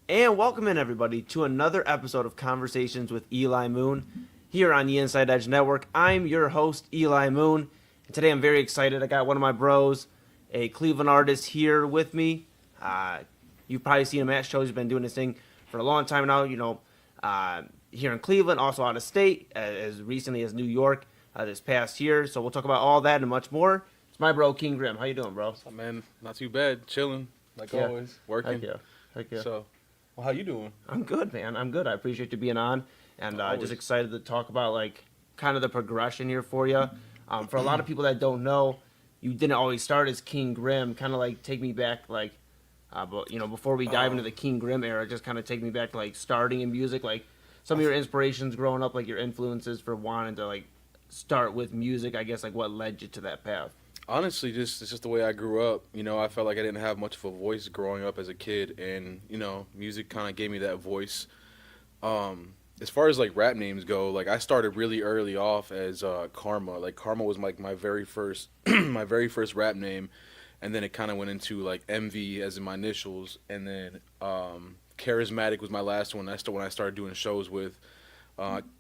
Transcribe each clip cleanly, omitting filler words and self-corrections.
And welcome in, everybody, to another episode of Conversations with Eli Moon here on the Inside Edge Network. I'm your host, Eli Moon, and today I'm very excited. I got one of my bros, a Cleveland artist, here with me. You've probably seen him at shows. He's been doing this thing for a long time now, here in Cleveland, also out of state, as recently as New York this past year. So we'll talk about all that and much more. It's my bro, Kvng Grimm. How you doing, bro? What's up, man? Not too bad. Chilling, like always. Working. Heck yeah. So, well, how you doing? I'm good, man. I'm good. I appreciate you being on, and just excited to talk about kind of the progression here for you. For a lot of people that don't know, you didn't always start as Kvng Grimm. Kind of take me back, but before we dive into the Kvng Grimm era, just kind of take me back to starting in music, some of your inspirations growing up, your influences for wanting to start with music. I guess what led you to that path. Honestly, it's just the way I grew up. I felt like I didn't have much of a voice growing up as a kid, and music kind of gave me that voice. As far as rap names go, I started really early off as Karma. Karma was my very first my very first rap name, and then it kind of went into MV as in my initials, and then Charismatic was my last one. That's the one I started doing shows with.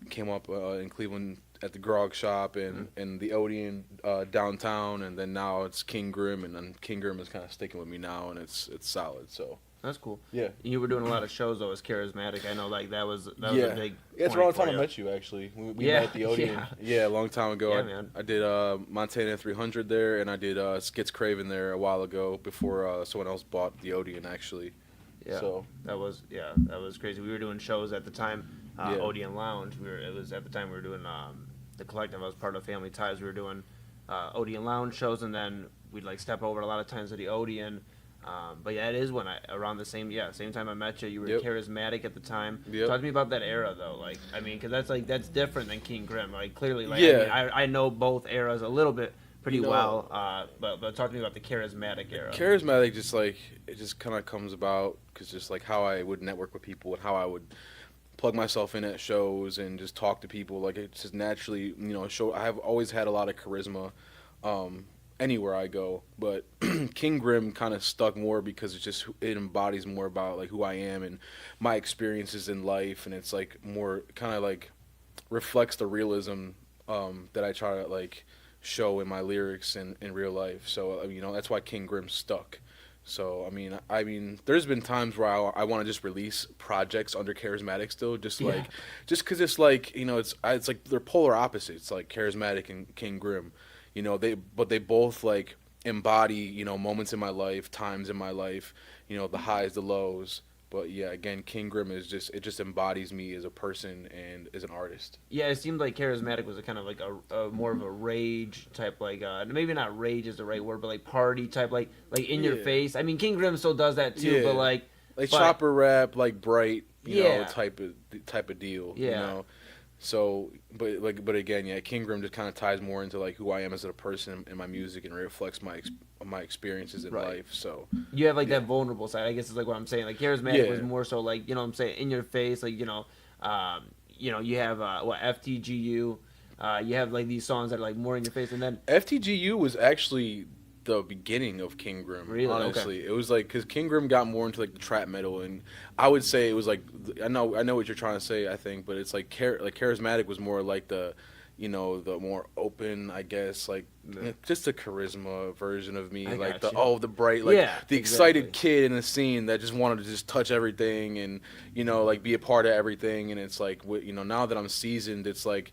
Came up in Cleveland at the Grog Shop and the Odeon downtown, and then now it's Kvng Grimm, and then Kvng Grimm is kind of sticking with me now, and it's solid. So that's cool. Yeah, you were doing a lot of shows though as Charismatic. I know that was a big. Yeah, it's around the time I met you actually. We met at the Odeon. Yeah, a long time ago. Yeah, man. I did Montana 300 there, and I did Skits Craven there a while ago before someone else bought the Odeon actually. Yeah, so that was crazy. We were doing shows at the time, Odeon Lounge. It was at the time we were doing the collective. I was part of Family Ties. We were doing Odeon Lounge shows, and then we'd step over a lot of times to the Odeon. But yeah, it is when around the same time I met you. You were Charismatic at the time. Yep. Talk to me about that era though. Because that's different than Kvng Grimm. Clearly, I know both eras a little bit. Pretty well, but talk to me about the Charismatic era. Charismatic, it just kind of comes about because just how I would network with people and how I would plug myself in at shows and just talk to people. It's just naturally, show. I have always had a lot of charisma, anywhere I go. But Kvng Grimm kind of stuck more because it embodies more about who I am and my experiences in life, and it's more kind of reflects the realism that I try to show in my lyrics and in real life. So that's why Kvng Grimm stuck. So I mean there's been times where I want to just release projects under Charismatic still, just because it's it's they're polar opposites, Charismatic and Kvng Grimm. They both embody moments in my life, times in my life, the highs, the lows. But yeah, again, Kvng Grimm it just embodies me as a person and as an artist. Yeah, it seemed like Charismatic was a kind of a more of a rage type, maybe not rage is the right word, but party type, in your face. I mean, Kvng Grimm still does that too, but chopper rap, bright, type of deal. Yeah. So, but again, Kvng Grimm just kind of ties more into who I am as a person in my music and reflects my experiences in life. So you have that vulnerable side. I guess is what I'm saying. Charismatic was more so what I'm saying, in your face. You have FTGU. You have these songs that are more in your face, and then FTGU was actually the beginning of Kvng Grimm. Really? Honestly, okay. It was because Kvng Grimm got more into the trap metal, and I would say it was I know what you're trying to say. I think, but it's Charismatic was more the the more open, I guess, just the charisma version of me, the bright, the excited kid in the scene that just wanted to just touch everything and be a part of everything. And it's now that I'm seasoned, it's I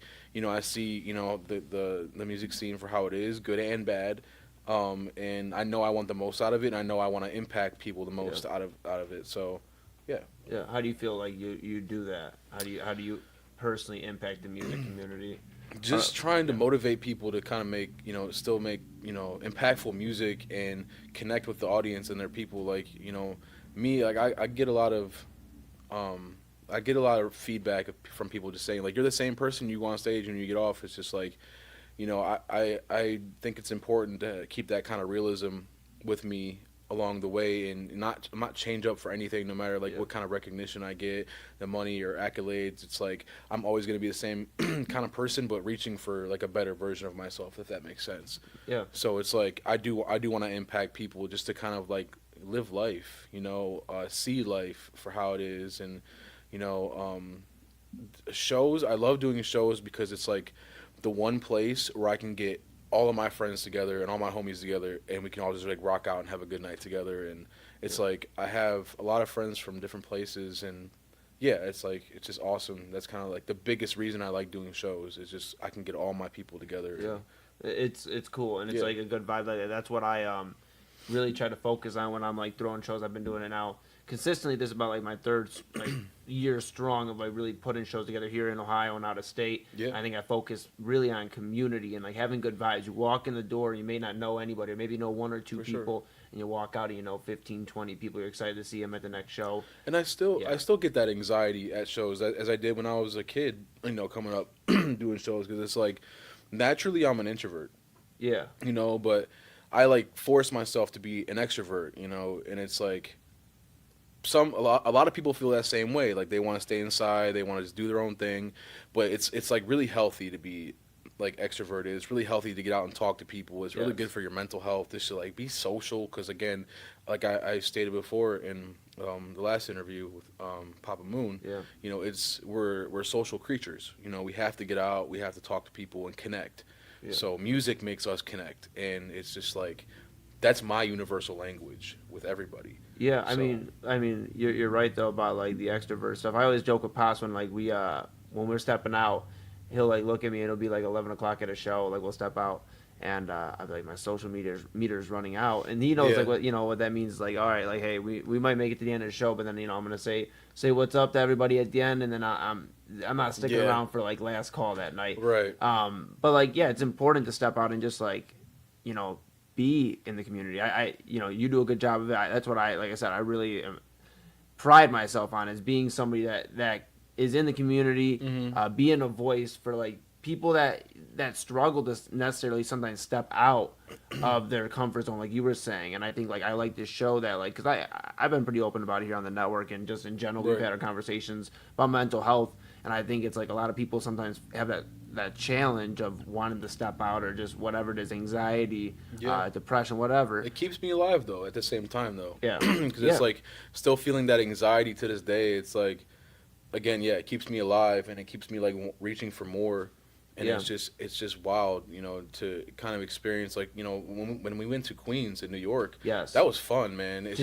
see the music scene for how it is, good and bad. And I know I want the most out of it, and I know I want to impact people the most out of it. So, yeah. Yeah. How do you feel you do that? How do you personally impact the music community? Just trying to motivate people to kind of make, still make, impactful music and connect with the audience and their people. Me, I get a lot of, feedback from people just saying you're the same person you go on stage and you get off. It's just I think it's important to keep that kind of realism with me along the way and not change up for anything, no matter what kind of recognition I get, the money or accolades. It's I'm always going to be the same kind of person, but reaching for a better version of myself, if that makes sense. Yeah. So it's I do want to impact people just to kind of live life, see life for how it is. And you know shows, I love doing shows because it's like the one place where I can get all of my friends together and all my homies together, and we can all just like rock out and have a good night together. And it's like I have a lot of friends from different places, and yeah, it's like it's just awesome. That's kind of like the biggest reason I like doing shows is just I can get all my people together. Yeah, it's cool, and it's Yeah. like a good vibe. Like that's what I really try to focus on when I'm like throwing shows. I've been doing it now consistently. This is about like my third like year strong of like really putting shows together here in Ohio and out of state. Yeah. I think I focus really on community and like having good vibes. You walk in the door, you may not know anybody, or maybe know one or two For sure. people, and you walk out and you know 15, 20 people. You're excited to see them at the next show. And I Yeah. still get that anxiety at shows as I did when I was a kid, coming up doing shows, because it's like naturally I'm an introvert, Yeah, but I like force myself to be an extrovert, and it's like a lot of people feel that same way, like they want to stay inside, they want to just do their own thing, but it's like really healthy to be like extroverted. It's really healthy to get out and talk to people. It's really Yes. good for your mental health just to like be social, because again, like I stated before in the last interview with Papa Moon, yeah, we're social creatures. We have to get out, we have to talk to people and connect. yeah. So music makes us connect, and it's just like that's my universal language with everybody. Yeah, So- I mean, you're right though about like the extrovert stuff. I always joke with Pops when like when we're stepping out, he'll like look at me and it'll be like 11 o'clock at a show. Like we'll step out, and I'll be like my social meter's running out, and he knows Yeah. like what that means. Like all right, like hey, we might make it to the end of the show, but then I'm gonna say what's up to everybody at the end, and then I'm not sticking Yeah. around for like last call that night. Right. But like yeah, it's important to step out and just like be in the community. I you do a good job of it. That's what like I said, I really pride myself on is being somebody that is in the community, Mhm. being a voice for like people that struggle to necessarily sometimes step out of their comfort zone, like you were saying. And I think like I like to show that, like, because I've been pretty open about it here on the network, and just in general we've Right. had our conversations about mental health. And I think it's like a lot of people sometimes have that challenge of wanting to step out, or just whatever it is, anxiety, Yeah. depression, whatever. It keeps me alive though. At the same time though, Yeah. because Yeah. it's like still feeling that anxiety to this day. It's like, again, yeah, it keeps me alive, and it keeps me like reaching for more. And Yeah. it's just wild, to kind of experience like when we went to Queens in New York. Yes. That was fun, man. It's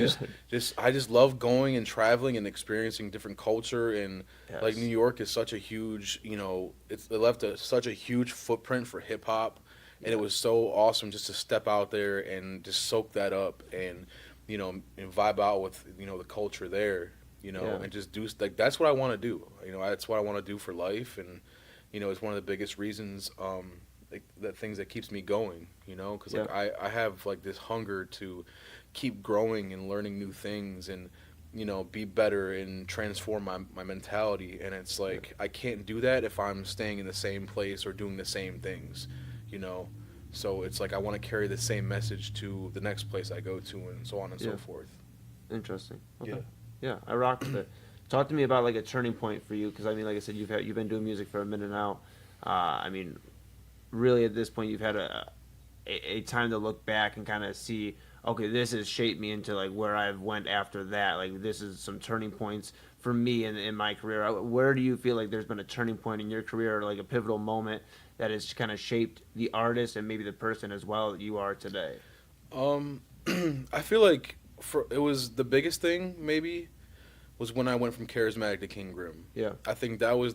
just I just love going and traveling and experiencing different culture, and like Yes. New York is such a huge, it left such a huge footprint for hip hop, and it was so awesome just to step out there and just soak that up, and and vibe out with the culture there, Yeah. and just do like that's what I want to do. That's what I want to do for life, and it's one of the biggest reasons like that things that keeps me going, because like I have like this hunger to keep growing and learning new things, and be better and transform my mentality. And it's like I can't do that if I'm staying in the same place or doing the same things, so it's like I want to carry the same message to the next place I go to, and so on and Yeah. so forth. Interesting. Okay. Yeah. Yeah, I rock with it. Talk to me about like a turning point for you, because I mean, like I said, you've been doing music for a minute now. I mean, really at this point, you've had a time to look back and kind of see, okay, this has shaped me into like where I've went after that. Like this is some turning points for me in my career. Where do you feel like there's been a turning point in your career, or like a pivotal moment that has kind of shaped the artist and maybe the person as well that you are today? I feel like it was the biggest thing maybe was when I went from Charismatic to Kvng Grimm. Yeah. I think that was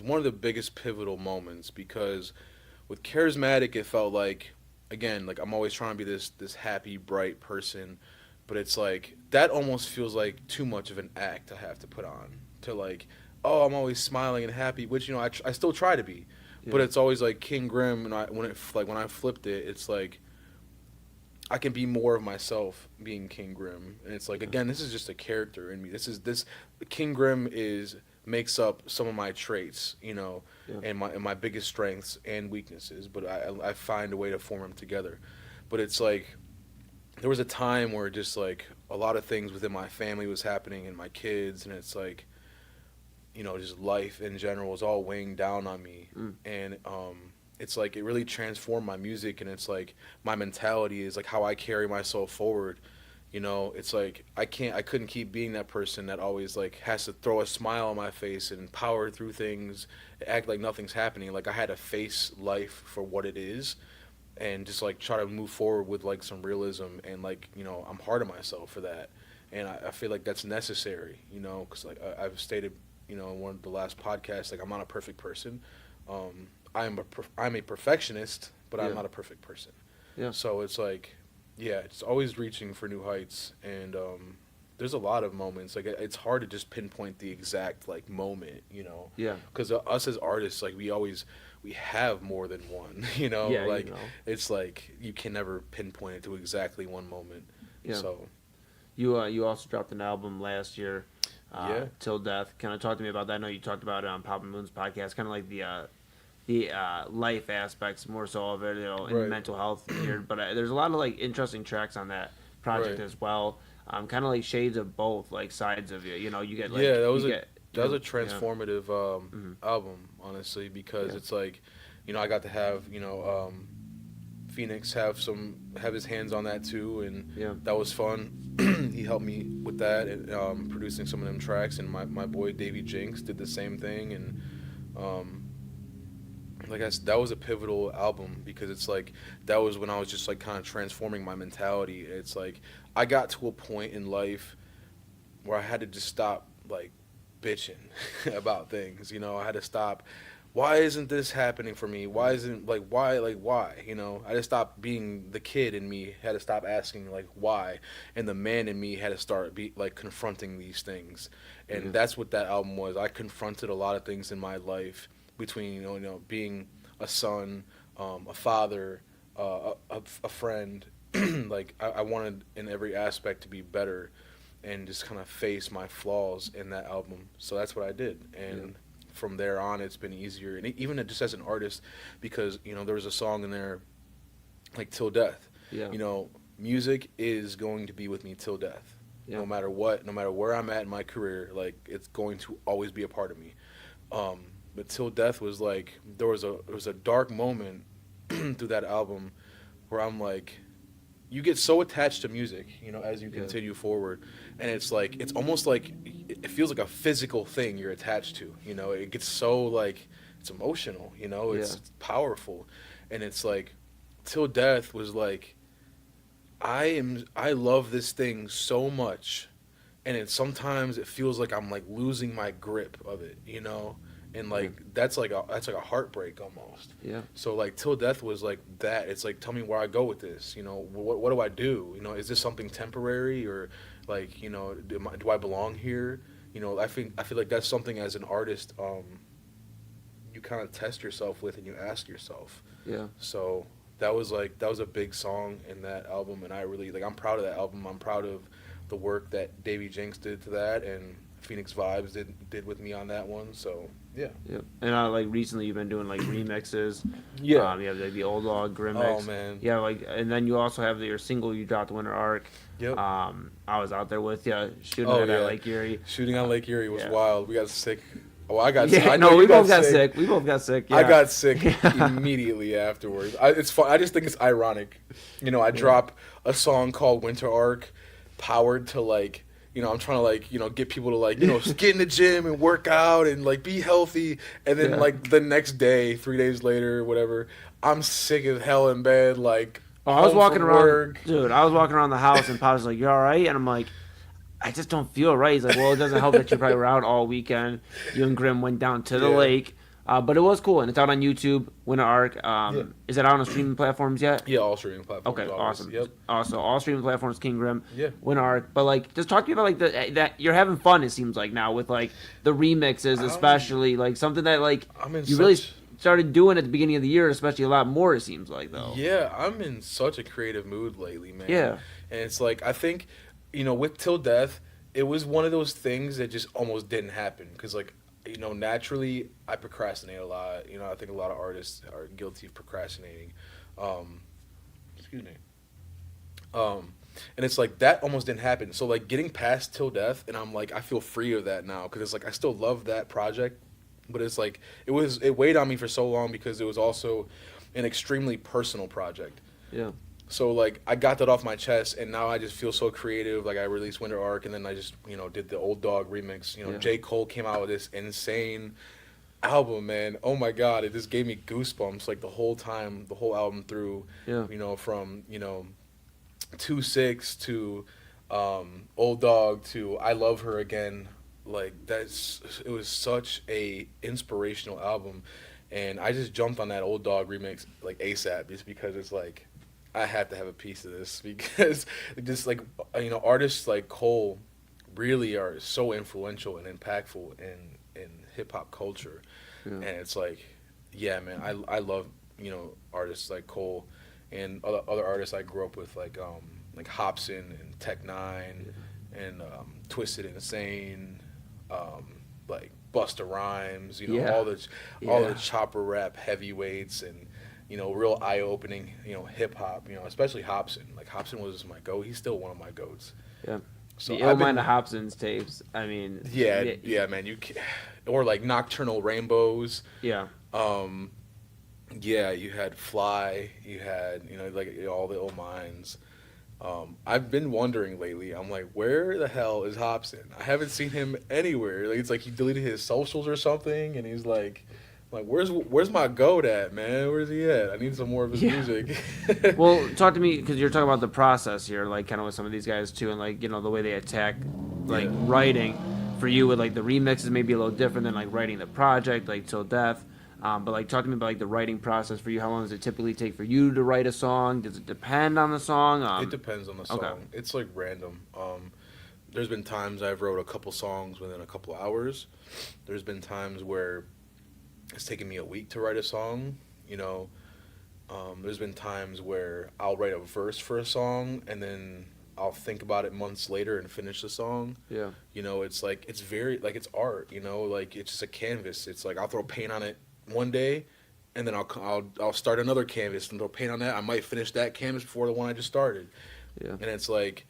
one of the biggest pivotal moments, because with Charismatic it felt like, again, like I'm always trying to be this happy, bright person, but it's like that almost feels like too much of an act I have to put on to like, oh, I'm always smiling and happy, which I still try to be, but Yeah. it's always like Kvng Grimm, and when I flipped it, it's like I can be more of myself being Kvng Grimm, and it's like, again, this is just a character in me. This Kvng Grimm makes up some of my traits, Yeah. and my biggest strengths and weaknesses, but I find a way to form them together. But it's like there was a time where just like a lot of things within my family was happening, and my kids, and it's like just life in general was all weighing down on me, and it's like it really transformed my music, and it's like my mentality is like how I carry myself forward, You know, it's like I couldn't keep being that person that always like has to throw a smile on my face and power through things, act like nothing's happening. Like I had to face life for what it is, and just like try to move forward with like some realism, and like, you know, I'm hard on myself for that, and I feel like that's necessary, you know, because like I've stated, you know, in one of the last podcasts, like I'm not a perfect person. I'm a perfectionist, but I'm not a perfect person. Yeah. So it's like, yeah, it's always reaching for new heights, and there's a lot of moments. Like it's hard to just pinpoint the exact like moment, you know. Yeah. Because us as artists, like we have more than one, you know. Yeah, like you know. it's like you can never pinpoint it to exactly one moment. Yeah. So You also dropped an album last year, Yeah. Til Death. Kind of talk to me about that. I know you talked about it on Papa Moon's podcast. Kind of like the life aspects more so of it, you know, and Right. mental health here. But there's a lot of like interesting tracks on that project Right. as well. Kind of like shades of both like sides of you. You know, you get like yeah, that was you a get, that was a yeah. transformative album, honestly, because Yeah. it's like, you know, I got to have, you know, Phoenix have his hands on that too, and Yeah. that was fun. He helped me with that, and producing some of them tracks, and my boy Davey Jinx did the same thing, and like that was a pivotal album, because it's like that was when I was just like kind of transforming my mentality. It's like I got to a point in life where I had to just stop like bitching about things. You know, I had to stop. Why isn't this happening for me? Why isn't why? You know, I just stopped being the kid in me. Had to stop asking like why, and the man in me had to start confronting these things, and Yeah. that's what that album was. I confronted a lot of things in my life, between you know being a son, a father, a friend. Like I wanted in every aspect to be better, and just kind of face my flaws in that album. So that's what I did, and from there on, it's been easier, and even just as an artist, because you know there was a song in there, like Til Death. Yeah. You know, music is going to be with me till death, Yeah. no matter what, no matter where I'm at in my career. Like it's going to always be a part of me. But Til Death was like there was a dark moment through that album where I'm like, you get so attached to music, you know, as you continue forward, and it's like it's almost like it feels like a physical thing you're attached to. You know, it gets so like it's emotional. You know, it's powerful, and it's like Til Death was like I love this thing so much, and sometimes it feels like I'm like losing my grip of it. You know. And like that's like a heartbreak almost. Yeah. So like Til Death was like that. It's like, tell me where I go with this. You know, what do I do? You know, is this something temporary, or like, you know, do I belong here? You know, I feel like that's something as an artist, you kind of test yourself with, and you ask yourself. Yeah. So that was a big song in that album, and I really like I'm proud of that album. I'm proud of the work that Davey Jinx did to that, and Phoenix Vibes did with me on that one. So yeah. Yep. And like recently you've been doing like remixes. Yeah. You have like the old dog Grimm Oh mix. man. Yeah, like, and then you also have your single you dropped, Winter Arc. Yep. I was out there with you shooting Oh, at yeah. Lake Erie. Shooting on Lake Erie was Yeah. wild. We got sick. Oh, I got sick. Yeah, I know no, we you both got sick. We both got sick. Yeah. I got sick immediately afterwards. It's fun. I just think it's ironic. You know, I drop a song called Winter Arc, powered to like, you know, I'm trying to like, you know, get people to like, you know, get in the gym and work out and like be healthy. And then like the next day, 3 days later, whatever, I'm sick as hell in bed. Like, Oh, I was home walking from around, work. dude. I was walking around the house, and Pop's like, "You all right?" And I'm like, "I just don't feel right." He's like, "Well, it doesn't help that you probably were out all weekend. You and Grimm went down to the Yeah. lake, but it was cool, and it's out on YouTube. Winter Arc. Is it out on streaming platforms yet? Yeah, all streaming platforms. Okay, always. awesome. Yep. Also, all streaming platforms, Kvng Grimm, Yeah. Winter Arc. But like, just talk to me about like that you're having fun. It seems like now with like the remixes, especially like something that like I'm in you really such- started doing at the beginning of the year, especially a lot more. It seems like though. Yeah, I'm in such a creative mood lately, man. Yeah. And it's like, I think, you know, with Til Death, it was one of those things that just almost didn't happen. Because, like, you know, naturally, I procrastinate a lot. You know, I think a lot of artists are guilty of procrastinating. Excuse me. And it's like, that almost didn't happen. So, like, getting past Til Death, and I'm like, I feel free of that now. Because it's like, I still love that project. But it's like, it weighed on me for so long because it was also an extremely personal project. Yeah. So like I got that off my chest, and now I just feel so creative. Like I released Winter Arc, and then I just did the Old Dog remix. Yeah. J. Cole came out with this insane album, man. Oh my God, it just gave me goosebumps like the whole time, the whole album through. Yeah. From 2-6 to Old Dog to I Love Her Again. Like it was such a inspirational album, and I just jumped on that Old Dog remix like ASAP just because it's like I had to have a piece of this because just like artists like Cole really are so influential and impactful in hip hop culture, and it's like yeah, man, I love artists like Cole and other artists I grew up with like Hobson and Tech Nine and Twisted Insane, like Busta Rhymes, all the chopper rap heavyweights and real eye opening, hip hop, especially Hobson. Like Hobson was my goat. He's still one of my goats. Yeah. So the Illmind of Hobson's tapes. I mean. Yeah, man. Or like Nocturnal Rainbows. Yeah. Yeah, you had Fly. You had all the Illminds. I've been wondering lately. I'm like, where the hell is Hobson? I haven't seen him anywhere. Like, it's like he deleted his socials or something, and he's like, where's my goat at, man? Where's he at? I need some more of his music. Well, talk to me because you're talking about the process here, like kind of with some of these guys too, and like the way they attack like writing. For you, with like the remixes, maybe a little different than like writing the project, like Til Death. But like, talk to me about like the writing process for you. How long does it typically take for you to write a song? Does it depend on the song? It depends on the song. Okay. It's like random. There's been times I've wrote a couple songs within a couple hours. There's been times where it's taken me a week to write a song. There's been times where I'll write a verse for a song and then I'll think about it months later and finish the song. Yeah. It's like it's very like it's art. Like it's just a canvas. It's like I'll throw paint on it one day, and then I'll start another canvas and throw paint on that. I might finish that canvas before the one I just started. Yeah. And it's like,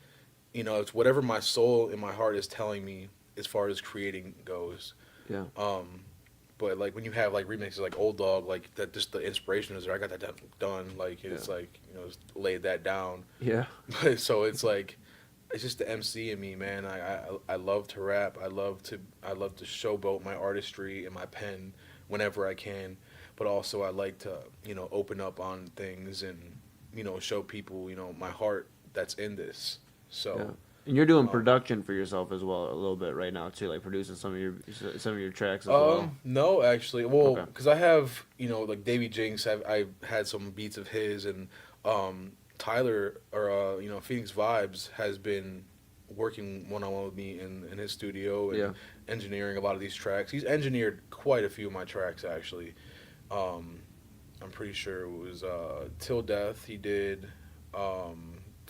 it's whatever my soul and my heart is telling me as far as creating goes. Yeah. But like when you have like remixes like Old Dog, like that, just the inspiration is there. I got that done. Like it's like just laid that down. Yeah. But so it's like it's just the MC in me, man. I love to rap. I love to showboat my artistry and my pen whenever I can. But also I like to open up on things and show people my heart that's in this. So. Yeah. And you're doing production for yourself as well a little bit right now too, like producing some of your tracks as well. No, actually, well, because I have like Davey Jinx. I've had some beats of his, and Tyler or Phoenix Vibes has been working one-on-one with me in his studio and engineering a lot of these tracks. He's engineered quite a few of my tracks actually. I'm pretty sure it was Til Death he did.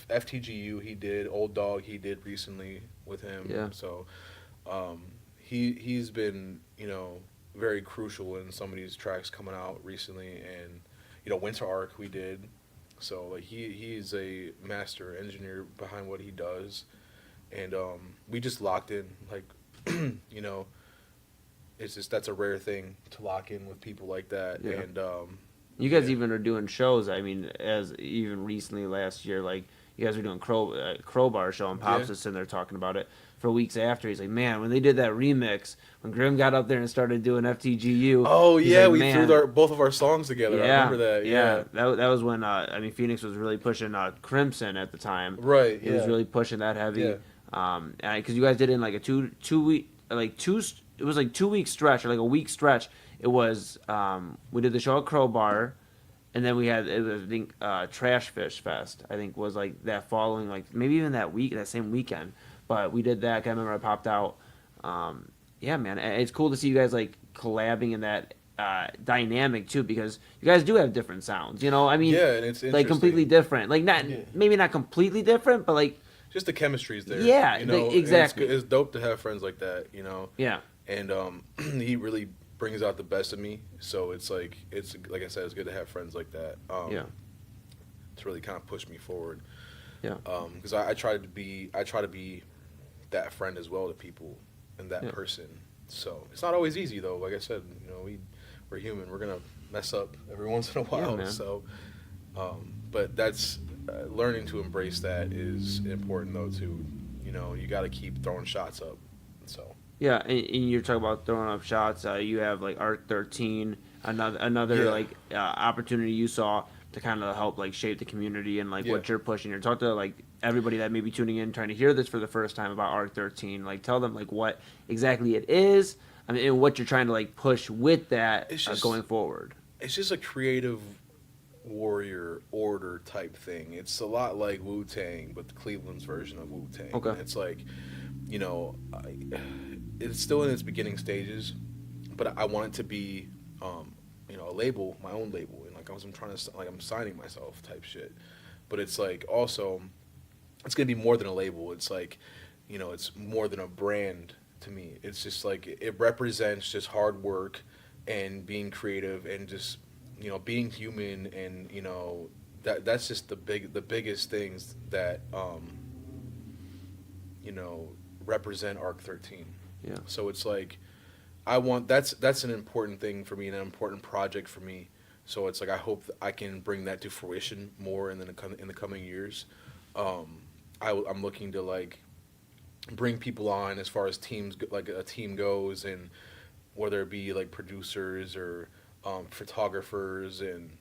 FTGU he did, Old Dog he did recently with him. Yeah. So he's been very crucial in some of these tracks coming out recently, and Winter Arc we did. So like he's a master engineer behind what he does, and we just locked in like it's just that's a rare thing to lock in with people like that. Yeah. And you guys even are doing shows. I mean, as even recently last year, like. You guys were doing Crowbar show, and Pops was sitting there talking about it for weeks after. He's like, man, when they did that remix, when Grimm got up there and started doing FTGU. Oh, yeah, like, we threw both of our songs together. Yeah, I remember that. Yeah. That was when, Phoenix was really pushing Crimson at the time. Right, He was really pushing that heavy. Yeah. Because you guys did it in like a it was like 2 week stretch, or like a week stretch. It was, we did the show at Crowbar. And then we had, I think, Trash Fish Fest, I think, was like that following, like maybe even that same weekend. But we did that. I remember I popped out. Yeah, man. It's cool to see you guys like collabing in that dynamic too, because you guys do have different sounds. I mean, yeah, and it's like completely different. Like maybe not completely different, but like just the chemistry's there. Yeah, exactly. It's dope to have friends like that. Yeah. And he really brings out the best of me, so it's like I said, it's good to have friends like that. To really kind of push me forward. Yeah. Because I try to be that friend as well to people and that person. So it's not always easy though. Like I said, we're human. We're gonna mess up every once in a while. Yeah, so, but that's learning to embrace that is important though too. You got to keep throwing shots up. So Yeah, and you're talking about throwing up shots. You have like Arc 13, another Yeah. like opportunity you saw to kind of help like shape the community and like what Yeah. you're pushing. Or talk to like everybody that may be tuning in, trying to hear this for the first time about Arc 13. Like tell them like what exactly it is. I mean, and what you're trying to like push with that It's just going forward. it's just a creative warrior order type thing. It's a lot like Wu Tang, but the Cleveland's version of Wu Tang. Okay. It's like, you know, it's still in its beginning stages, but I want it to be, a label, my own label, and like I'm trying to like I'm signing myself type shit. But it's like also, it's gonna be more than a label. It's like, it's more than a brand to me. It's just like it represents just hard work and being creative and just being human, and that's just the biggest things that represent Arc 13. Yeah. So it's like that's an important thing for me and an important project for me. So it's like I hope that I can bring that to fruition more in the coming years. I'm looking to like bring people on as far as teams, like a team goes, and whether it be like producers or photographers and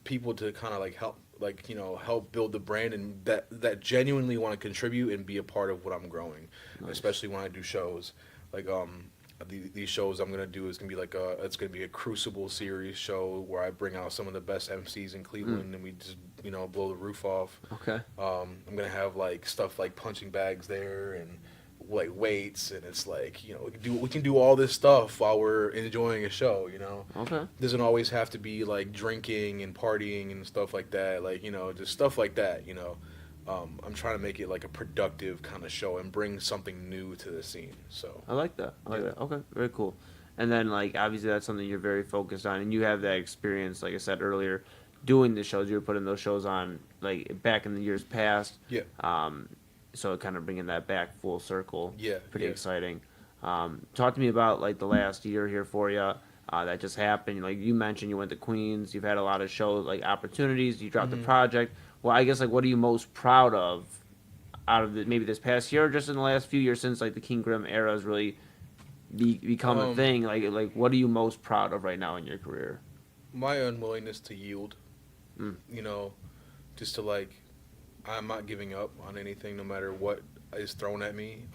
people to kind of like help build the brand, and that genuinely want to contribute and be a part of what I'm growing. Nice. Especially when I do shows like these shows I'm gonna do is gonna be like it's gonna be a Crucible series show where I bring out some of the best MCs in Cleveland and we just blow the roof off. Okay. I'm gonna have like stuff like punching bags there and like weights, and it's like we can do all this stuff while we're enjoying a show. Okay. Doesn't always have to be like drinking and partying and stuff like that. Like just stuff like that. I'm trying to make it like a productive kind of show and bring something new to the scene. So I like that. Okay, very cool. And then like obviously that's something you're very focused on, and you have that experience, like I said earlier, doing the shows. You were putting those shows on like back in the years past. Yeah. So kind of bringing that back full circle. Yeah. Pretty exciting. Talk to me about like the last year here for you. That just happened. Like you mentioned, you went to Queens. You've had a lot of show like opportunities. You dropped the project. Well, I guess like what are you most proud of out of maybe this past year, or just in the last few years since like the Kvng Grimm era has really become a thing? Like what are you most proud of right now in your career? My unwillingness to yield. Just to like, I'm not giving up on anything, no matter what is thrown at me.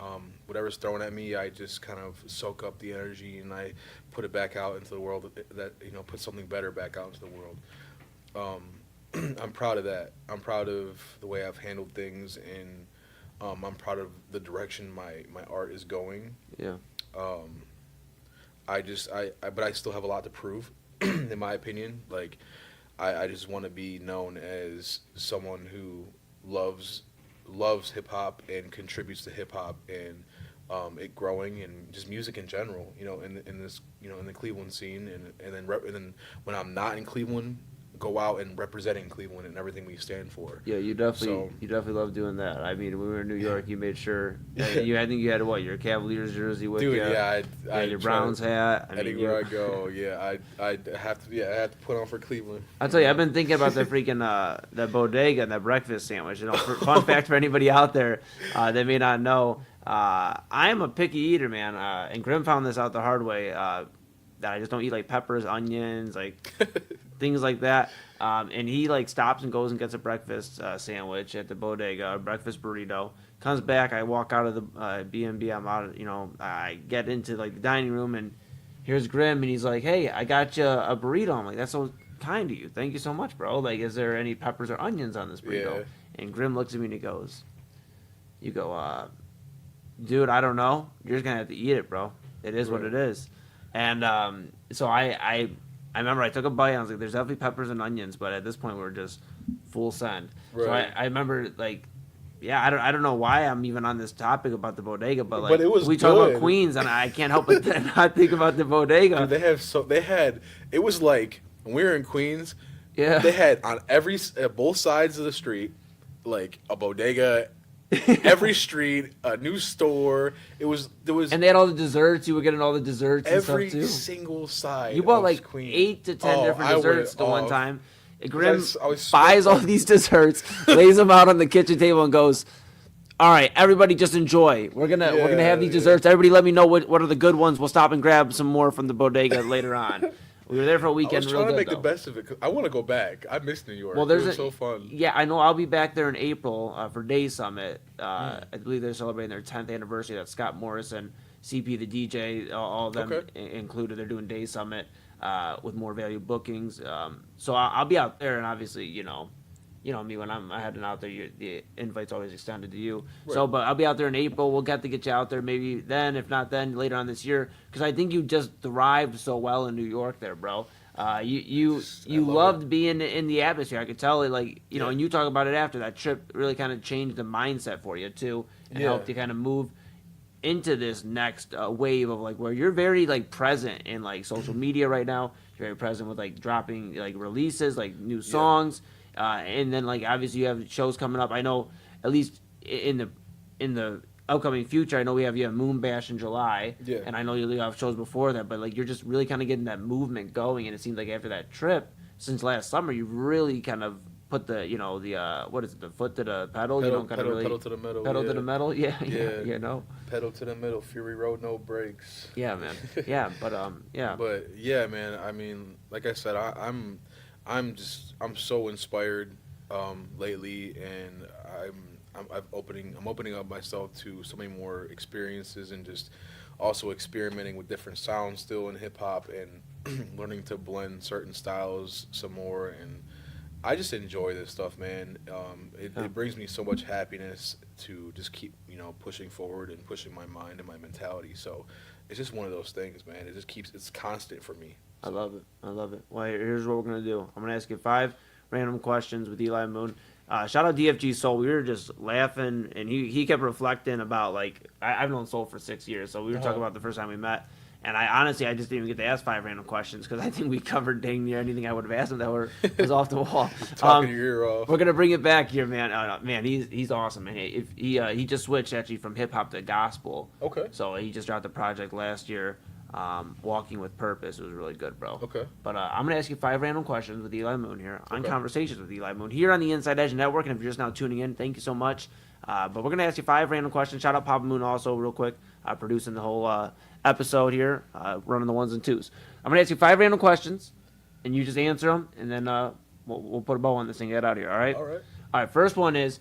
Whatever's thrown at me, I just kind of soak up the energy and I put it back out into the world. That put something better back out into the world. I'm proud of that. I'm proud of the way I've handled things, and I'm proud of the direction my art is going. Yeah. But I still have a lot to prove, in my opinion. Like, I just want to be known as someone who loves hip hop and contributes to hip hop and it growing, and just music in general. In this in the Cleveland scene, and then when I'm not in Cleveland, go out and representing Cleveland and everything we stand for. Yeah, you definitely love doing that. I mean, when we were in New York, you made sure. I think you had your Cavaliers jersey with you. Dude, yeah, I your Browns hat. Anywhere I go, yeah, I have to put on for Cleveland. I'll tell you, I've been thinking about the freaking that bodega and that breakfast sandwich. Fun fact for anybody out there that may not know, I'm a picky eater, man. And Grimm found this out the hard way. That I just don't eat like peppers, onions, like things like that. And he like stops and goes and gets a breakfast sandwich at the bodega, a breakfast burrito. Comes back, I walk out of the B&B. I'm out, I get into like the dining room, and here's Grimm, and he's like, "Hey, I got you a burrito." I'm like, "That's so kind of you. Thank you so much, bro. Like, is there any peppers or onions on this burrito?" Yeah. And Grimm looks at me and he goes, "Dude, I don't know. You're just gonna have to eat it, bro. It is what it is." And so I remember I took a bite and I was like, there's definitely peppers and onions, but at this point we were just full send. Right. So I remember like, yeah, I don't know why I'm even on this topic about the bodega, but like it was we good. Talk about Queens and I can't help but not think about the bodega. Dude, it was like when we were in Queens, yeah, they had on both sides of the street like a bodega. Every street, a new store. There was, and they had all the desserts. You were getting all the desserts and stuff too. Every single side. You bought like Queens. 8 to 10 different desserts one time. Grimm I was buys all these desserts, lays them out on the kitchen table, and goes, "All right, everybody, just enjoy. We're gonna have these desserts. Everybody, let me know what are the good ones. We'll stop and grab some more from the bodega later on." We were there for a weekend. I was trying to make the best of it because I want to go back. I miss New York. Well, it was so fun. Yeah, I know. I'll be back there in April for Day Summit. I believe they're celebrating their 10th anniversary. That's Scott Morrison, CP the DJ, all of them included. They're doing Day Summit with more value bookings. So I'll be out there, and obviously, you know me, when I'm heading out there, the invite's always extended to you. Right. So, but I'll be out there in April. We'll get you out there maybe then, if not then, later on this year, because I think you just thrived so well in New York there, bro. You loved being in the atmosphere. I could tell it, like, you know, and you talk about it after that trip really kind of changed the mindset for you too, and helped you kind of move into this next wave of like where you're very like present in like social media right now. You're very present with like dropping like releases, like new songs. And then, like, obviously you have shows coming up. I know, at least in the upcoming future, I know you have Moon Bash in July, and I know you have shows before that. But like, you're just really kind of getting that movement going, and it seems like after that trip since last summer, you've really kind of put the what is it, the foot to the pedal? Pedal to the metal. Pedal to the metal. Yeah. You know. Pedal to the metal. Fury Road, no brakes. Yeah, man. Yeah, but yeah. But yeah, man. I mean, like I said, I'm so inspired lately, and I'm opening up myself to so many more experiences, and just also experimenting with different sounds still in hip hop, and learning to blend certain styles some more. And I just enjoy this stuff, man. It brings me so much happiness to just keep pushing forward and pushing my mind and my mentality. So it's just one of those things, man. It just it's constant for me. I love it. Well, here's what we're going to do. I'm going to ask you 5 random questions with Eli Moon. Shout out DFG Soul. We were just laughing, and he kept reflecting about, like, I've known Soul for 6 years, so we were talking about the first time we met. And I honestly just didn't even get to ask 5 random questions because I think we covered dang near anything I would have asked him that was off the wall. Talking your ear off. We're going to bring it back here, man. Man, he's awesome. Man. He just switched, actually, from hip-hop to gospel. Okay. So he just dropped the project last year. Walking with Purpose. It was really good, bro. Okay. But I'm going to ask you 5 random questions with Eli Moon here on Conversations with Eli Moon here on the Inside Edge Network. And if you're just now tuning in, thank you so much. But we're going to ask you 5 random questions. Shout out Papa Moon also real quick, producing the whole episode here, running the 1s and 2s. I'm going to ask you 5 random questions, and you just answer them, and then we'll put a bow on this and get out of here, all right? All right. All right, first one is,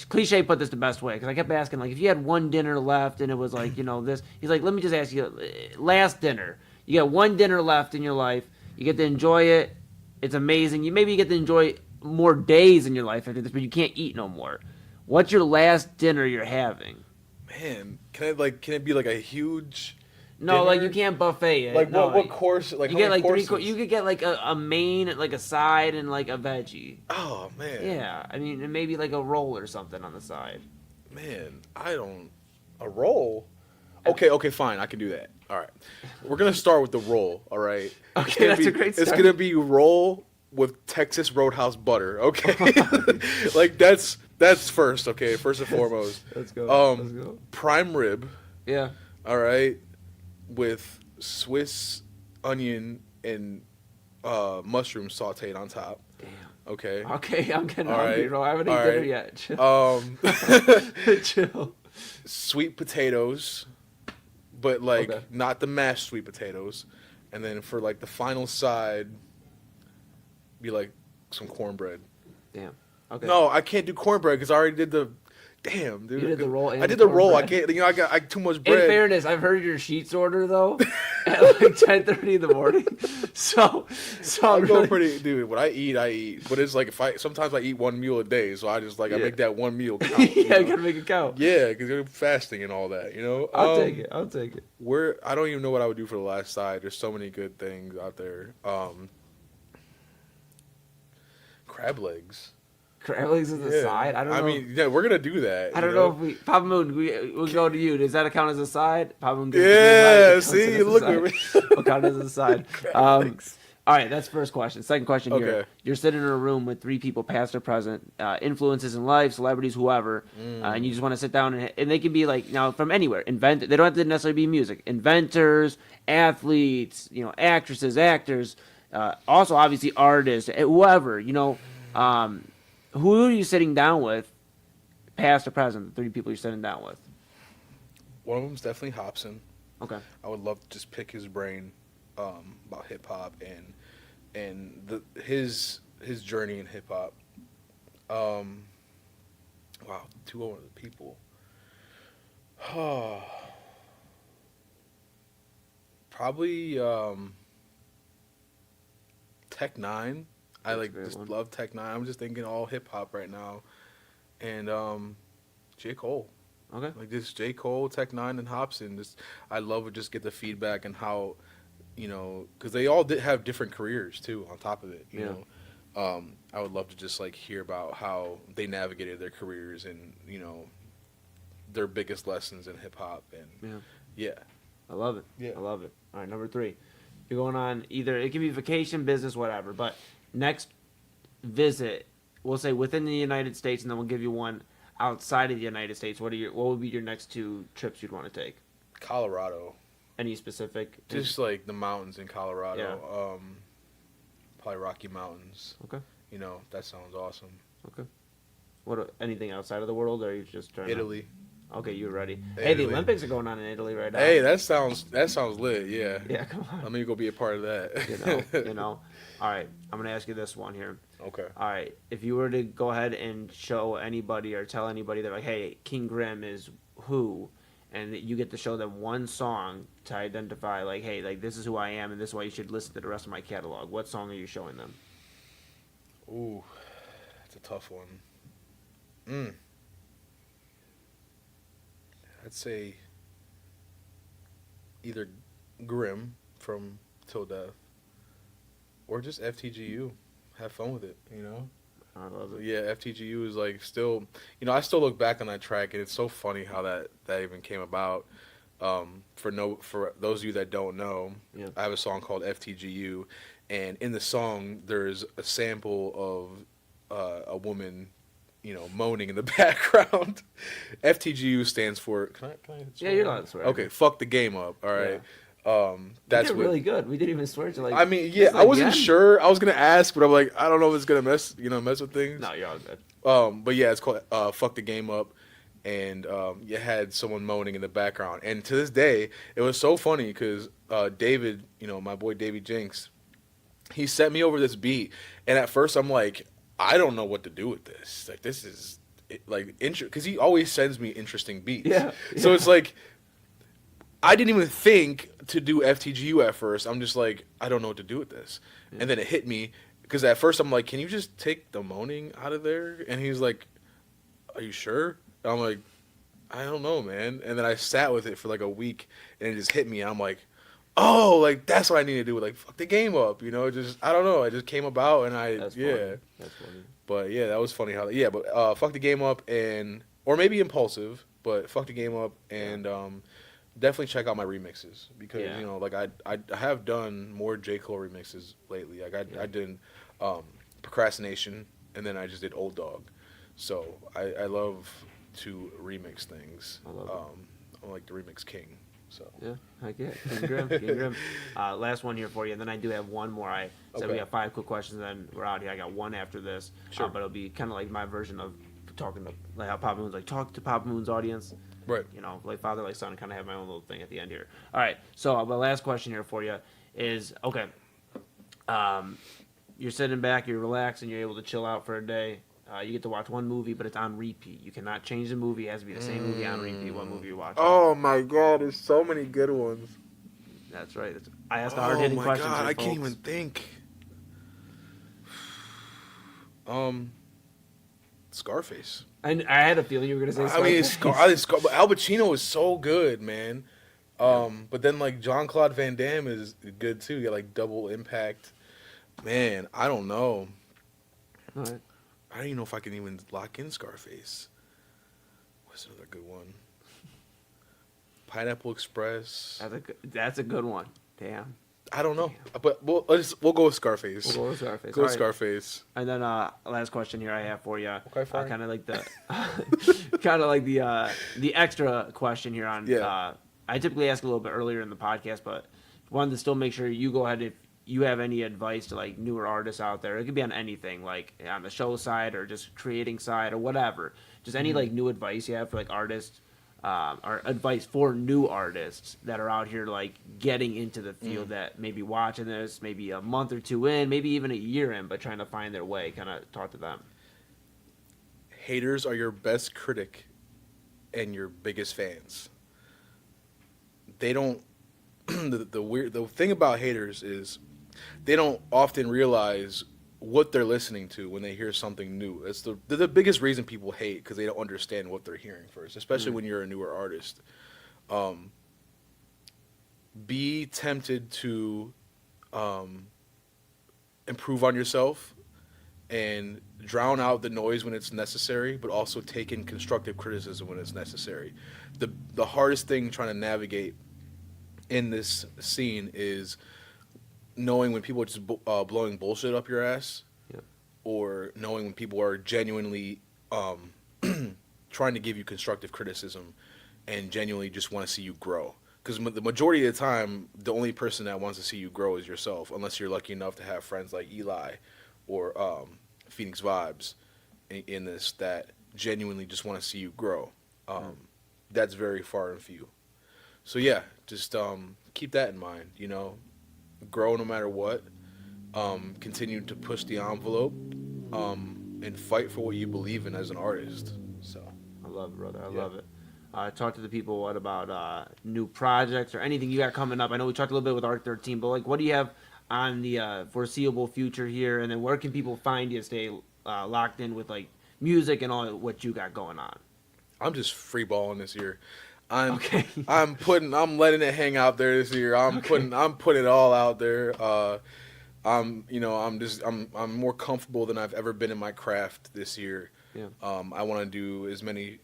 Cliche put this the best way, because I kept asking, like, if you had one dinner left and it was like, this, he's like, let me just ask you, last dinner. You got one dinner left in your life. You get to enjoy it. It's amazing. Maybe you get to enjoy more days in your life after this, but you can't eat no more. What's your last dinner you're having? Man, can it be like a huge... No, dinner? like you can't buffet it. Like no, what course? Like you how get many like courses? 3. You could get like a main, like a side, and like a veggie. Oh man. Yeah, I mean, and maybe like a roll or something on the side. Man, a roll. Okay, fine, I can do that. All right, we're gonna start with the roll. All right. Okay, that's a great start. It's gonna be roll with Texas Roadhouse butter. Okay. Like that's first. Okay, first and foremost. Let's go. Let's go. Prime rib. Yeah. All right, with Swiss onion and mushroom sautéed on top. Damn. Okay. Okay, I'm getting hungry, bro. I haven't eaten dinner yet. Chill. Chill. Sweet potatoes, but like not the mashed sweet potatoes. And then for like the final side, be like some cornbread. Damn. Okay. No, I can't do cornbread because I already did the. Damn, dude. You did the roll. I did the roll. I can't. I got too much bread. In fairness, I've heard your sheets order though at like 10:30 in the morning. So I go pretty, dude. When I eat. But it's like sometimes I eat one meal a day, so I just I make that one meal count. You gotta make it count. Yeah, because you're fasting and all that. I'll take it. I don't even know what I would do for the last side. There's so many good things out there. Crab legs. Crab legs is the side. I don't know. I mean, yeah, we're gonna do that. I don't know if Papa Moon. We'll go to you. Does that count as a side? Papa Moon. Yeah. See, look at me. We'll count it as a side. All right, that's first question. Second question here. You're sitting in a room with 3 people, past or present, influences in life, celebrities, whoever, and you just want to sit down and they can be like from anywhere. They don't have to necessarily be music. Inventors, athletes, actresses, actors. Also, obviously, artists, whoever, who are you sitting down with, past or present, the 3 people you're sitting down with? One of them's definitely Hobson. Okay. I would love to just pick his brain about hip hop and his journey in hip hop. Wow, 2 other people. Probably Tech Nine. I just love Tech Nine. I'm just thinking all hip hop right now, and J. Cole. Okay. Like this J. Cole, Tech Nine, and Hobson. I love to just get the feedback and how, because they all did have different careers too. On top of it, you know, I would love to just like hear about how they navigated their careers and their biggest lessons in hip hop and yeah. I love it. Yeah. I love it. All right, number 3. You're going on either, it can be vacation, business, whatever, but next visit, we'll say within the United States, and then we'll give you one outside of the United States. What would be your next 2 trips you'd want to take? Colorado. Any specific? Just like the mountains in Colorado. Yeah. Probably Rocky Mountains. Okay. That sounds awesome. Okay. Anything outside of the world, or are you just trying Italy. Okay, you're ready. Italy. Hey, the Olympics are going on in Italy right now. Hey, that sounds lit. Yeah. Yeah, come on. Let me go be a part of that. All right, I'm gonna ask you this one here. Okay. All right, if you were to go ahead and show anybody or tell anybody that like, hey, Kvng Grimm is who, and that you get to show them one song to identify, like, hey, like this is who I am, and this is why you should listen to the rest of my catalog. What song are you showing them? Ooh, that's a tough one. I'd say either Grimm from Til Death or just FTGU. Have fun with it, I love it. Yeah, FTGU is like still, I still look back on that track and it's so funny how that even came about. For those of you that don't know, I have a song called FTGU, and in the song there's a sample of a woman moaning in the background. FTGU stands for. Can I yeah, you're not swearing. Okay, fuck the game up. All right. Yeah. That's really good. We didn't even swear to like. I mean, yeah, I wasn't sure. I was gonna ask, but I'm like, I don't know if it's gonna mess with things. No, you're all good. But yeah, it's called "Fuck the Game Up," and you had someone moaning in the background. And to this day, it was so funny because David, my boy David Jinx, he sent me over this beat, and at first I'm like, I don't know what to do with this. Like, this is like because he always sends me interesting beats. Yeah. So it's like I didn't even think to do FTGU at first. I'm just like, I don't know what to do with this. Yeah. And then it hit me because at first I'm like, can you just take the moaning out of there? And he's like, are you sure? And I'm like, I don't know, man. And then I sat with it for like a week, and it just hit me. I'm like, oh, like that's what I need to do. Like, fuck the game up, Just I don't know. It just came about, and That's funny. That's funny. But yeah, that was funny how. Yeah, but fuck the game up or maybe impulsive, but fuck the game up and definitely check out my remixes because like I have done more J. Cole remixes lately. Like I did Procrastination, and then I just did Old Dog. So I love to remix things. I love it. I'm like the remix king. So yeah, heck yeah, Kvng Grimm. Last one here for you, and then I do have one more. I said we got 5 quick questions, and then we're out here. I got one after this, sure. But it'll be kind of like my version of talking to like how Papa Moon's like talk to Papa Moon's audience, right? Like father, like son, kind of have my own little thing at the end here. All right, so the last question here for you is okay. You're sitting back, you're relaxed, and you're able to chill out for a day. You get to watch one movie, but it's on repeat. You cannot change the movie. It has to be the same movie on repeat. What movie you're watching? Oh my God, there's so many good ones. That's right. I asked the hard-hitting questions. Oh my God, here, I can't even think. Scarface. I had a feeling you were gonna say Scarface. I mean, but Al Pacino is so good, man. But then like Jean-Claude Van Damme is good too. You got like Double Impact. Man, I don't know. All right. I don't even know if I can even lock in Scarface. What's another good one? Pineapple Express. That's a good one. Damn. I don't know, but we'll go with Scarface. We'll go with Scarface. Go with Scarface. And then last question here I have for you. Okay, fine. Kind of like the extra question here on. Yeah. I typically ask a little bit earlier in the podcast, but wanted to still make sure you go ahead you have any advice to like newer artists out there, it could be on anything, like on the show side or just creating side or whatever. Just any like new advice you have for like artists, or advice for new artists that are out here like getting into the field that maybe watching this maybe a month or two in, maybe even a year in, but trying to find their way. Kind of talk to them. Haters are your best critic and your biggest fans. They don't. The thing about haters is they don't often realize what they're listening to when they hear something new. It's the biggest reason people hate, because they don't understand what they're hearing first, especially when you're a newer artist. Be tempted to improve on yourself and drown out the noise when it's necessary, but also take in constructive criticism when it's necessary. The hardest thing trying to navigate in this scene is knowing when people are just blowing bullshit up your ass, or knowing when people are genuinely trying to give you constructive criticism and genuinely just want to see you grow. Because the majority of the time, the only person that wants to see you grow is yourself, unless you're lucky enough to have friends like Eli or Phoenix Vibes in this that genuinely just want to see you grow. That's very far and few. So yeah, just keep that in mind, you know. Grow no matter what. Continue to push the envelope, and fight for what you believe in as an artist. So I love it, brother. I love it. Talk to the people. What about new projects or anything you got coming up? I know we talked a little bit with Art 13, but like, what do you have on the foreseeable future here? And then where can people find you to stay locked in with like music and all what you got going on? I'm just free balling this year. I'm letting it hang out there this year. I'm putting it all out there. I'm more comfortable than I've ever been in my craft this year. Yeah. I want to do as many,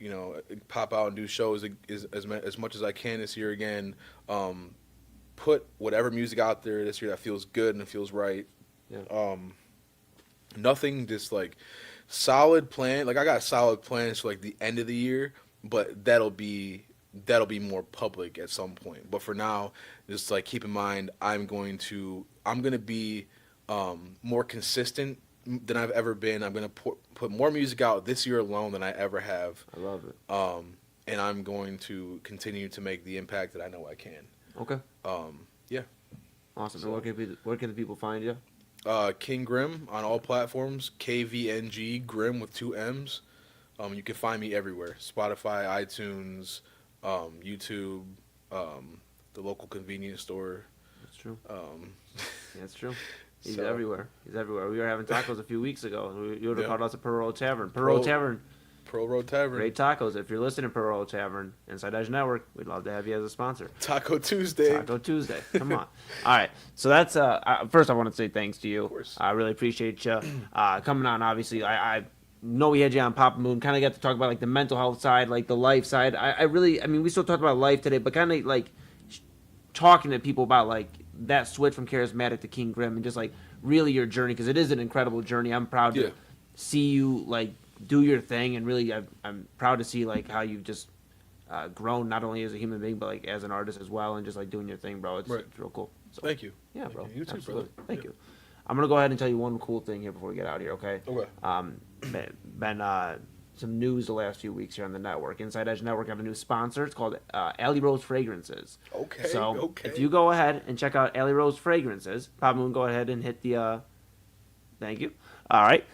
pop out and do shows as much as I can this year again. Put whatever music out there this year that feels good and feels right. Yeah. Nothing just like solid plan. Like I got solid plans for like the end of the year, but that'll be more public at some point. But for now, just like keep in mind, I'm gonna be more consistent than I've ever been. I'm gonna put more music out this year alone than I ever have. I love it. And I'm going to continue to make the impact that I know I can. Okay. Yeah. Awesome. So, where can the people find you? Kvng Grimm on all platforms. KVNG Grimm with 2 M's. You can find me everywhere: Spotify, iTunes, YouTube, the local convenience store. That's true. That's true. He's everywhere. He's everywhere. We were having tacos a few weeks ago. You would have called us a Pearl Road Tavern. Pearl Road Tavern. Great tacos. If you're listening, Pearl Road Tavern, Inside Edge Network, we'd love to have you as a sponsor. Taco Tuesday. Come on. All right. So that's first I want to say thanks to you. Of course. I really appreciate you coming on. Obviously, I know we had you on Papa Moon. Kind of got to talk about like the mental health side, like the life side. I mean, we still talked about life today, but kind of like talking to people about like that switch from Charismattic to Kvng Grimm and just like really your journey, because it is an incredible journey. I'm proud to see you like do your thing, and really I'm proud to see like how you've just grown, not only as a human being but like as an artist as well, and just like doing your thing, bro. It's real cool. So, thank you. Yeah, bro. You too, brother. Thank you. I'm gonna go ahead and tell you one cool thing here before we get out of here, okay? Okay. Been some news the last few weeks here on the network. Inside Edge Network have a new sponsor. It's called Eli Rose Fragrances. Okay. So if you go ahead and check out Eli Rose Fragrances, Papa Moon, go ahead and hit the. Thank you. All right.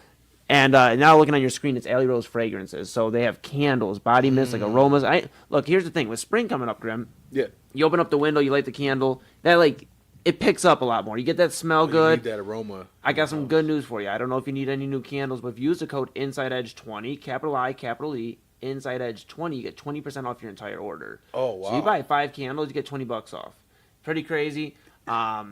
And now looking on your screen, it's Eli Rose Fragrances. So they have candles, body mist, like aromas. Look, here's the thing with spring coming up, Grimm. Yeah. You open up the window, you light the candle. That like. It picks up a lot more. You get that smell good. You need that aroma. I got some good news for you. I don't know if you need any new candles, but if you use the code InsideEdge20, capital I, capital E, InsideEdge20, you get 20% off your entire order. Oh, wow. So you buy 5 candles, you get $20 off. Pretty crazy. I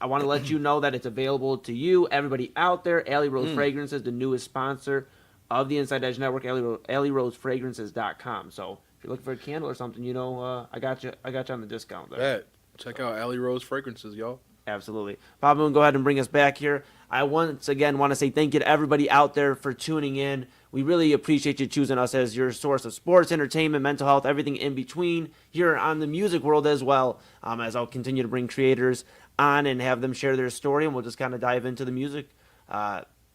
want to let you know that it's available to you, everybody out there. Eli Rose Fragrances, the newest sponsor of the Inside Edge Network, EliRoseFragrances.com. So if you're looking for a candle or something, I got you on the discount there. Check out Eli Rose Fragrances, y'all. Absolutely. Papa Moon, go ahead and bring us back here. I once again want to say thank you to everybody out there for tuning in. We really appreciate you choosing us as your source of sports, entertainment, mental health, everything in between here on the music world as well, as I'll continue to bring creators on and have them share their story, and we'll just kind of dive into the music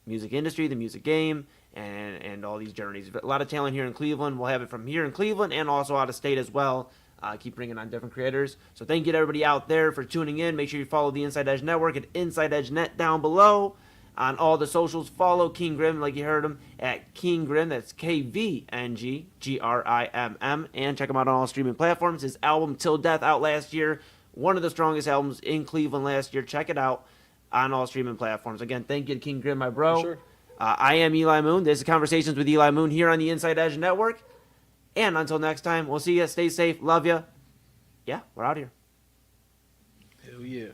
industry, the music game, and all these journeys. A lot of talent here in Cleveland. We'll have it from here in Cleveland and also out of state as well. Keep bringing on different creators. So thank you to everybody out there for tuning in. Make sure you follow the Inside Edge Network at Inside Edge Net down below. On all the socials, follow Kvng Grimm, like you heard him, at Kvng Grimm. That's Kvng Grimm. And check him out on all streaming platforms. His album, Til Death, out last year. One of the strongest albums in Cleveland last year. Check it out on all streaming platforms. Again, thank you to Kvng Grimm, my bro. Sure. I am Eli Moon. This is Conversations with Eli Moon here on the Inside Edge Network. And until next time, we'll see you. Stay safe. Love you. Yeah, we're out here. Hell yeah.